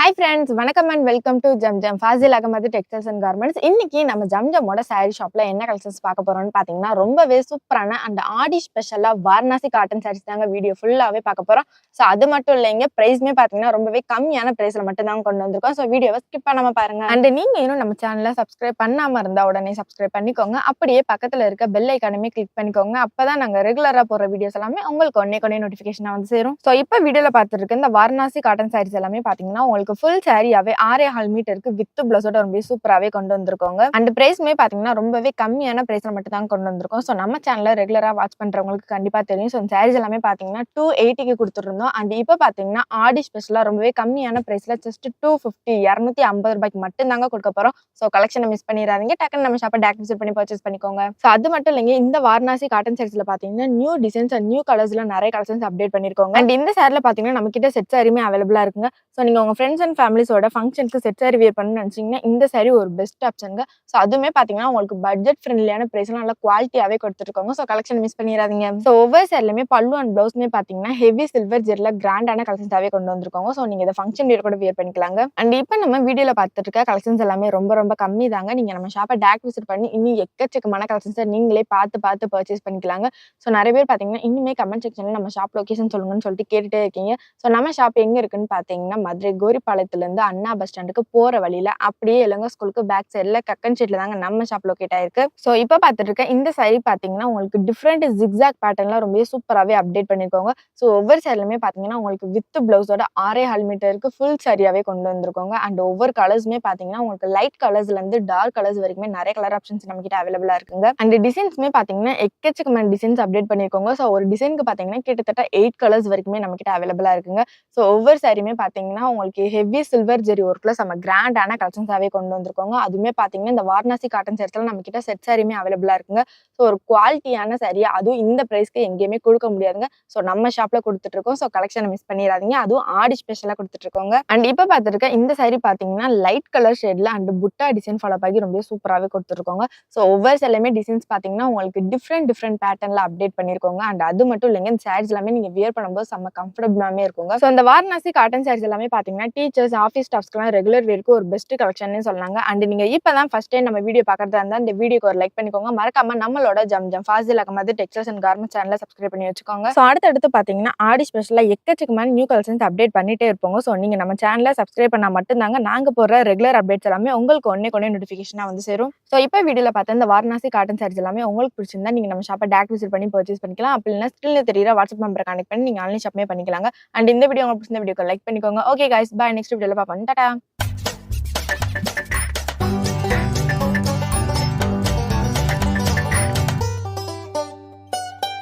Hi friends, வணக்கம் and welcome to Zamzam Fazil Ahmed textiles and garments. இன்னைக்கு நம்ம ஜம்ஜமோட சாரீ ஷாப்ல என்ன கலெக்ஷன்ஸ் பார்க்க போறோம்னு பாத்தீங்கன்னா, ரொம்பவே சூப்பரான அந்த ஆடி ஸ்பெஷலா வாரணாசி காட்டன் சாரீஸ் தாங்க வீடியோ ஃபுல்லாவே பார்க்க போறோம். ஸோ அது மட்டும் இல்லைங்க, பிரைஸ்மே பாத்தீங்கன்னா ரொம்பவே கம்மியான பிரைஸ்ல மட்டும் தான் கொண்டு வந்திருக்கோம். ஸோ வீடியோவை ஸ்கிப் பண்ணாம பாருங்க. அண்ட் நீங்க இன்னும் நம்ம சேனலை சப்ஸ்கிரைப் பண்ணாம இருந்தா உடனே சப்ஸ்கிரைப் பண்ணிக்கோங்க. அப்படியே பக்கத்துல இருக்க பெல் ஐக்கானுமே கிளிக் பண்ணிக்கோங்க. அப்பதான் நாங்க ரெகுலரா போற வீடியோஸ் எல்லாமே உங்களுக்கு ஒன்னே நோட்டிபிகேஷனா வந்து சேரும். ஸோ இப்போ வீடியோல பார்த்துட்டு இருக்க இந்த வாரணாசி காட்டன் சாரீஸ் எல்லாமே பாத்தீங்கன்னா உங்களுக்கு ஃபுல் சாரியாவே 6.5 மீட்டருக்கு வித் பிளஸோட ரொம்ப சூப்பராவே கொண்டு வந்திருக்கோங்க. அண்ட் பிரைஸ்மே பாத்தீங்கன்னா ரொம்பவே கம்மியான பிரைஸ்ல மட்டும் தான் கொண்டு வந்திருக்கோம். ஸோ நம்ம சேனல்ல ரெகுலரா வாட்ச் பண்றவங்களுக்கு கண்டிப்பா தெரியும். ஸோ சாரீஸ் எல்லாமே பாத்தீங்கன்னா 280க்கு கொடுத்துருந்தோம். அண்ட் இப்போ பாத்தீங்கன்னா ஆடி ஸ்பெஷலா ரொம்பவே கம்மியான பிரைஸ்ல ஜஸ்ட் 250 250 ரூபாய்க்கு மட்டும் தாங்க கொடுக்க போறோம். ஸோ கலெக்ஷனை மிஸ் பண்ணிடாதீங்க. டக்குன்னு நம்ம ஷாப்பை டேரக்ட் விசிட் பண்ணி பர்ச்சேஸ் பண்ணிக்கோங்க. ஸோ அது மட்டும் இல்லைங்க, இந்த வாரணாசி காட்டன் சாரீஸ்ல பாத்தீங்கன்னா நியூ டிசைன்ஸ் அண்ட் நியூ கலர்ஸ்ல நிறைய கலெக்ஷன்ஸ் அப்டேட் பண்ணிருக்கோங்க. அண்ட் இந்த சாரில பாத்தீங்கன்னா நம்ம கிட்ட செட் சாரியுமே அவைலபிளா இருக்குங்க. ஸோ நீங்க உங்க ஃப்ரெண்ட்ஸ் அண்ட் ஃபேமிலிஸோட ஃபங்க்ஷனுக்கு செட் சாரி வியர் பண்ணணும்னு நினைச்சீங்கன்னா இந்த சாரி ஒரு பெஸ்ட் ஆப்ஷனுங்க. ஸோ அதுவுமே பாத்தீங்கன்னா உங்களுக்கு பட்ஜெட் ஃப்ரெண்ட்லியான பிரைஸ்ல நல்ல குவாலிட்டியாவே கொடுத்துருக்காங்க. ஸோ கலெக்ஷன் மிஸ் பண்ணிடாதீங்க. ஸோ ஒவ்வொரு சாரிலுமே பல்லு அண்ட் பிளவுஸ்மே பாத்தீங்கன்னா ஹெவி சில்வர் ஜெர்ல கிராண்டான கலெக்ஷன்ஸாவே கொண்டு வந்திருக்காங்க. ஸோ நீங்க இதை ஃபங்க்ஷன் வியர் கூட வியர் பண்ணிக்கலாங்க. அண்ட் இப்போ நம்ம வீடியோல பார்த்துட்டு இருக்க கலெக்ஷன்ஸ் எல்லாமே ரொம்ப கம்மி தாங்க. நீங்க நம்ம ஷாப்பை டேரக்ட் விசிட் பண்ணி இன்னும் எக்கச்சக்கமான கலெக்ஷன்ஸை நீங்களே பார்த்து பர்ச்சேஸ் பண்ணிக்கலாங்க. ஸோ நிறைய பேர் பாத்தீங்கன்னா இன்னுமே கமெண்ட் செக்ஷன்ல நம்ம ஷாப் லொகேஷன் சொல்லுங்கன்னு சொல்லிட்டு கேட்டுட்டே இருக்கீங்க. ஸோ நம்ம ஷாப் எங்க இருக்குன்னு பாத்தீங்கன்னா மதுரை கோரிப்பாளையத்துல இருந்து அண்ணா பஸ் ஸ்டாண்டுக்கு போற வழியில அப்படியே இளங்க ஸ்கூலுக்கு பேக் சைடுல கக்கன் சீட்ல தாங்க நம்ம ஷாப் லொகேட் ஆயிருக்கு. ஸோ இப்போ பார்த்துட்டு இருக்க இந்த சாரி பாத்தீங்கன்னா உங்களுக்கு டிஃப்ரெண்ட் ஜிக்ஸாக் பேட்டர்ன்ல ரொம்ப சூப்பராகவே அப்டேட் பண்ணிருக்கோங்க. ஸோ ஒவ்வொரு சாரிலுமே பாத்தீங்கன்னா உங்களுக்கு வித் பிளவுஸோட 6.5 மீட்டருக்கு ஃபுல் சாரியாவே கொண்டு வந்திருக்கோங்க. அண்ட் ஒவ்வொரு கலர்ஸுமே பாத்தீங்கன்னா உங்களுக்கு லைட் கலர்ஸ்ல இருந்து டார்க் கலர்ஸ் வரைக்குமே நிறைய கலர் ஆப்ஷன்ஸ் நம்ம கிட்ட அவைலபிளா இருக்குங்க. அண்ட் டிசைன்ஸ்மே பாத்தீங்கன்னா எக்கச்சக்கமான டிசைன்ஸ் அப்டேட் பண்ணிருக்கோங்க. ஸோ ஒரு டிசைனுக்கு பாத்தீங்கன்னா கிட்டத்தட்ட 8 கலர்ஸ் வரைக்குமே நம்ம கிட்ட அவைலபிளா இருக்குங்க. ஸோ ஒவ்வொரு சாரியுமே பாத்தீங்கன்னா உங்களுக்கு ஹெவி சில்வர் ஜெரி ஒர்க்ல நம்ம கிராண்டான கலெக்ஷன்ஸாவே கொண்டு வந்திருக்கோங்க. அதுவுமே பாத்தீங்கன்னா இந்த வாரணாசி காட்டன் சாரீஸ்ல நம்ம கிட்ட செட் சாரியுமே அவைலபிளா இருக்குங்க. ஸோ ஒரு குவாலிட்டியான சாரியா அதுவும் இந்த பிரைஸ்க்கு எங்கேயுமே கொடுக்க முடியாதுங்க. ஸோ நம்ம ஷாப்ல கொடுத்துட்டு இருக்கோம். ஸோ கலெக்ஷனை மிஸ் பண்ணிடாதீங்க. அதுவும் ஆடி ஸ்பெஷலா கொடுத்துட்டு இருக்கோங்க. அண்ட் இப்போ பார்த்துருக்க இந்த சாரி பாத்தீங்கன்னா லைட் கலர் ஷேட்ல அண்ட் புட்டா டிசைன் ஃபாலோ ஆகி ரொம்ப சூப்பராகவே கொடுத்துருக்கோங்க. ஸோ ஒவ்வொரு சாரியுமே டிசைன்ஸ் பாத்தீங்கன்னா உங்களுக்கு டிஃப்ரெண்ட் பேட்டர்ன்ல அப்டேட் பண்ணிருக்கோங்க. அண்ட் அது மட்டும் இல்லைங்க, இந்த சாரீஸ் எல்லாமே நீங்க வியர் பண்ணும்போது செம்ம கம்ஃபர்டபுளாமே இருக்குங்க. ஸோ இந்த வாரணாசி காட்டன் சாரீஸ் எல்லாமே பாத்தீங்கன்னா டீச்சர்ஸ் ஆஃபீஸ் ஸ்டாஃப்ஸ்க்குலாம் ரெகுலர் வேருக்கு ஒரு பெஸ்ட் கலெக்ஷன் சொல்லாங்க. அண்ட் நீங்க இப்பதான் ஃபர்ஸ்ட் டைம் நம்ம வீடியோ பார்க்கறதா இருந்தா இந்த வீடியோக்கு ஒரு லைக் பண்ணிக்கோங்க. மறக்காம நம்மளோட Zamzam Fazil Ahmed textiles and garments சேனலை சப்ஸ்கிரைப் பண்ணி வச்சுக்கோங்க. ஸோ அடுத்து பாத்தீங்கன்னா ஆடி ஸ்பெஷலா எக்கச்சக்கமான நியூ கலெக்ஷன்ஸ் அப்டேட் பண்ணிட்டே இருப்போங்க. ஸோ நீங்க நம்ம சேனலை சப்ஸ்கிரைப் பண்ணா மட்டும் தாங்க நாங்க போடுற ரெகுலர் அப்டேட்ஸ் எல்லாமே உங்களுக்கு ஒன்னே நோட்டிபிகேஷனா வந்து சேரும். ஸோ இப்போ வீடியோல பார்த்த இந்த வாரணாசி காட்டன் சாரீஸ் எல்லாமே உங்களுக்கு பிடிச்சிருந்தா நீங்க நம்ம ஷாப்பை டேரக்ட் விசிட் பண்ணி பர்ச்சேஸ் பண்ணிக்கலாம். அப்படி இல்லைன்னா ஸ்கிரீன்ல தெரியுற வாட்ஸ்அப் நம்பரை கனெக்ட் பண்ணி நீங்க ஆன்லைன் ஷாப்மே பண்ணிக்கலாங்க. அண்ட் இந்த வீடியோ உங்களுக்கு பிடிச்ச வீடியோக்கு லைக் பண்ணிக்கோங்க. Okay guys, by. நெக்ஸ்ட் வீடியோல பார்ப்போம். டாடா.